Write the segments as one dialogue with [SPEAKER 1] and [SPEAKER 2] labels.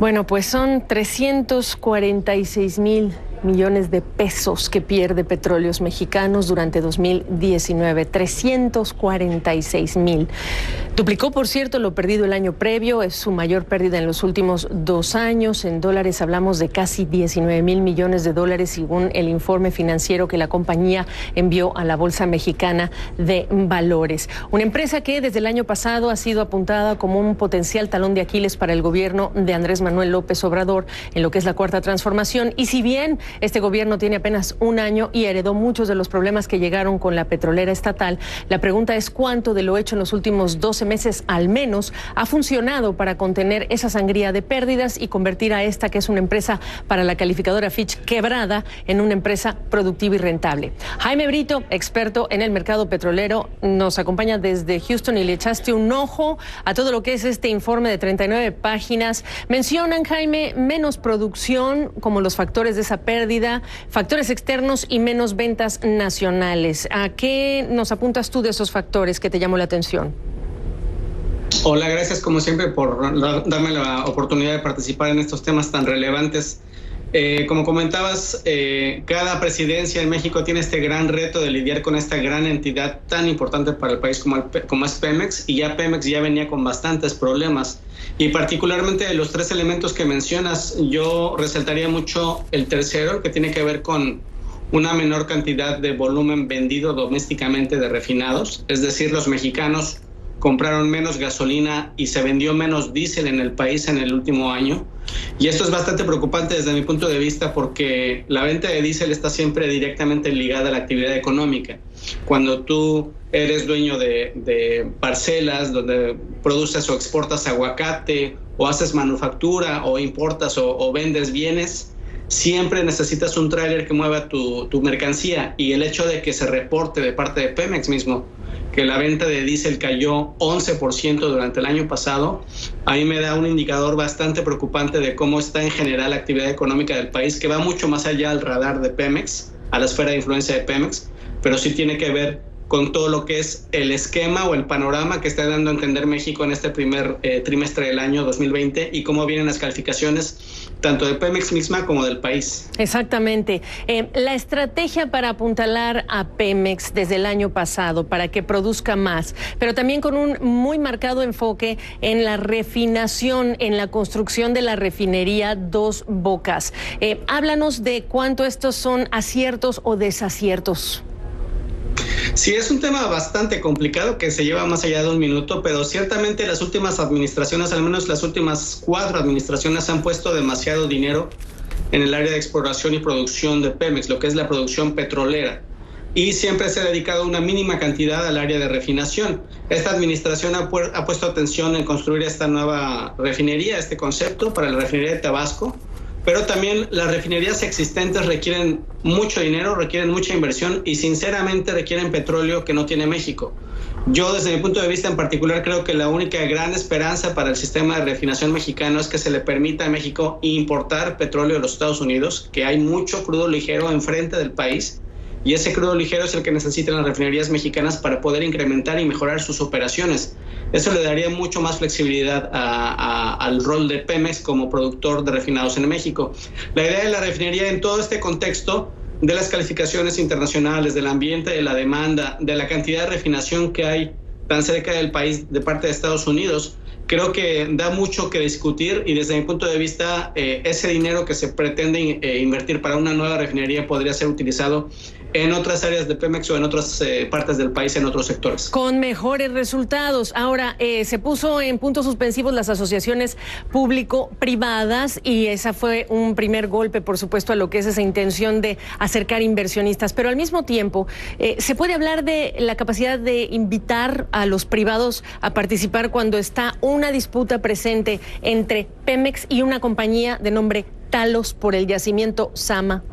[SPEAKER 1] Bueno, pues son 346,000 millones de pesos que pierde Petróleos Mexicanos durante 2019. 346,000. Duplicó, por cierto, lo perdido el año previo. Es su mayor pérdida en los últimos 2 años. En dólares hablamos de casi 19,000 millones de dólares, según el informe financiero que la compañía envió a la Bolsa Mexicana de Valores. Una empresa que desde el año pasado ha sido apuntada como un potencial talón de Aquiles para el gobierno de Andrés Manuel López Obrador en lo que es la Cuarta Transformación. Y si bien este gobierno tiene apenas 1 año y heredó muchos de los problemas que llegaron con la petrolera estatal, la pregunta es cuánto de lo hecho en los últimos 12 meses al menos ha funcionado para contener esa sangría de pérdidas y convertir a esta, que es una empresa para la calificadora Fitch quebrada, en una empresa productiva y rentable. Jaime Brito, experto en el mercado petrolero, nos acompaña desde Houston y le echaste un ojo a todo lo que es este informe de 39 páginas. Mencionan, Jaime, menos producción como los factores de esa pérdida, factores externos y menos ventas nacionales. ¿A qué nos apuntas tú de esos factores que te llamó la atención?
[SPEAKER 2] Hola, gracias como siempre por darme la oportunidad de participar en estos temas tan relevantes. Como comentabas, cada presidencia en México tiene este gran reto de lidiar con esta gran entidad tan importante para el país como es Pemex, y ya Pemex ya venía con bastantes problemas. Y particularmente de los 3 elementos que mencionas, yo resaltaría mucho el tercero, el que tiene que ver con una menor cantidad de volumen vendido domésticamente de refinados, es decir, los mexicanos compraron menos gasolina y se vendió menos diésel en el país en el último año. Y esto es bastante preocupante desde mi punto de vista porque la venta de diésel está siempre directamente ligada a la actividad económica. Cuando tú eres dueño de parcelas donde produces o exportas aguacate o haces manufactura o importas o vendes bienes, siempre necesitas un tráiler que mueva tu mercancía, y el hecho de que se reporte de parte de Pemex mismo que la venta de diésel cayó 11% durante el año pasado, a mí me da un indicador bastante preocupante de cómo está en general la actividad económica del país, que va mucho más allá al radar de Pemex, a la esfera de influencia de Pemex, pero sí tiene que ver con todo lo que es el esquema o el panorama que está dando a entender México en este primer trimestre del año 2020 y cómo vienen las calificaciones tanto de Pemex misma como del país.
[SPEAKER 1] Exactamente. La estrategia para apuntalar a Pemex desde el año pasado para que produzca más, pero también con un muy marcado enfoque en la refinación, en la construcción de la refinería Dos Bocas. Háblanos de cuánto estos son aciertos o desaciertos.
[SPEAKER 2] Sí, es un tema bastante complicado que se lleva más allá de un minuto, pero ciertamente las últimas administraciones, al menos las últimas 4 administraciones, han puesto demasiado dinero en el área de exploración y producción de Pemex, lo que es la producción petrolera, y siempre se ha dedicado una mínima cantidad al área de refinación. Esta administración ha puesto atención en construir esta nueva refinería, este concepto para la refinería de Tabasco, pero también las refinerías existentes requieren mucho dinero, requieren mucha inversión y sinceramente requieren petróleo que no tiene México. Yo desde mi punto de vista en particular creo que la única gran esperanza para el sistema de refinación mexicano es que se le permita a México importar petróleo de los Estados Unidos, que hay mucho crudo ligero enfrente del país, y ese crudo ligero es el que necesitan las refinerías mexicanas para poder incrementar y mejorar sus operaciones. Eso le daría mucho más flexibilidad al rol de Pemex como productor de refinados en México. La idea de la refinería en todo este contexto de las calificaciones internacionales, del ambiente, de la demanda, de la cantidad de refinación que hay tan cerca del país de parte de Estados Unidos, creo que da mucho que discutir, y desde mi punto de vista ese dinero que se pretende invertir para una nueva refinería podría ser utilizado en otras áreas de Pemex o en otras partes del país, en otros sectores.
[SPEAKER 1] Con mejores resultados. Ahora, se puso en puntos suspensivos las asociaciones público-privadas y esa fue un primer golpe, por supuesto, a lo que es esa intención de acercar inversionistas. Pero al mismo tiempo, ¿se puede hablar de la capacidad de invitar a los privados a participar cuando está una disputa presente entre Pemex y una compañía de nombre Talos por el yacimiento Zama?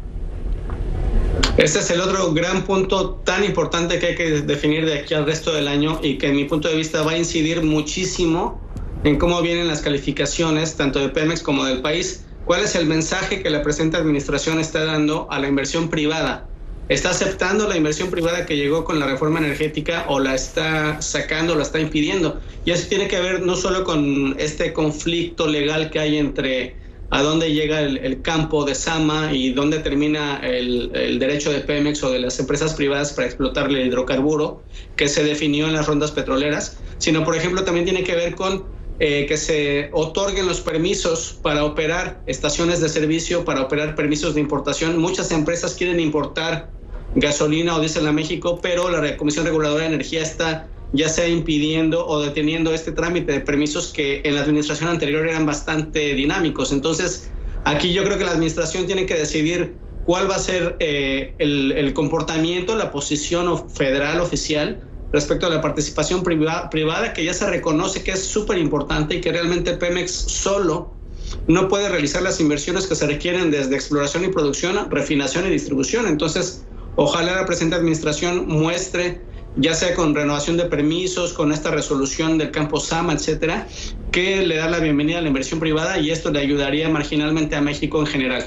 [SPEAKER 2] Este es el otro gran punto tan importante que hay que definir de aquí al resto del año y que en mi punto de vista va a incidir muchísimo en cómo vienen las calificaciones tanto de Pemex como del país. ¿Cuál es el mensaje que la presente administración está dando a la inversión privada? está aceptando la inversión privada que llegó con la reforma energética o la está sacando, la está impidiendo. Y eso tiene que ver no solo con este conflicto legal que hay entre a dónde llega el campo de Zama y dónde termina el derecho de Pemex o de las empresas privadas para explotar el hidrocarburo que se definió en las rondas petroleras, sino, por ejemplo, también tiene que ver con que se otorguen los permisos para operar estaciones de servicio, para operar permisos de importación. Muchas empresas quieren importar gasolina o diésel a México, pero la Comisión Reguladora de Energía está ya sea impidiendo o deteniendo este trámite de permisos que en la administración anterior eran bastante dinámicos. Entonces, aquí yo creo que la administración tiene que decidir cuál va a ser el comportamiento, la posición federal oficial respecto a la participación privada, que ya se reconoce que es súper importante y que realmente Pemex solo no puede realizar las inversiones que se requieren desde exploración y producción, refinación y distribución. Entonces, ojalá la presente administración muestre, ya sea con renovación de permisos, con esta resolución del campo Zama, etcétera, que le da la bienvenida a la inversión privada y esto le ayudaría marginalmente a México en general.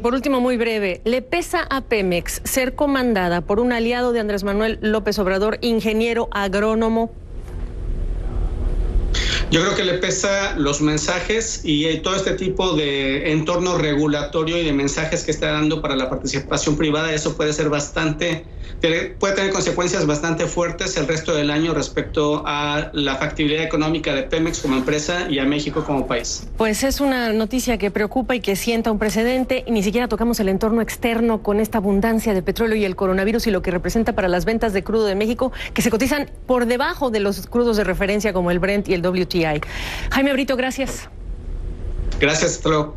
[SPEAKER 1] Por último, muy breve, ¿le pesa a Pemex ser comandada por un aliado de Andrés Manuel López Obrador, ingeniero agrónomo?
[SPEAKER 2] Yo creo que le pesa los mensajes y todo este tipo de entorno regulatorio y de mensajes que está dando para la participación privada. Eso puede ser puede tener consecuencias bastante fuertes el resto del año respecto a la factibilidad económica de Pemex como empresa y a México como país.
[SPEAKER 1] Pues es una noticia que preocupa y que sienta un precedente, y ni siquiera tocamos el entorno externo con esta abundancia de petróleo y el coronavirus y lo que representa para las ventas de crudo de México, que se cotizan por debajo de los crudos de referencia como el Brent y el WTI. Jaime Brito, gracias.
[SPEAKER 2] Gracias, hasta luego.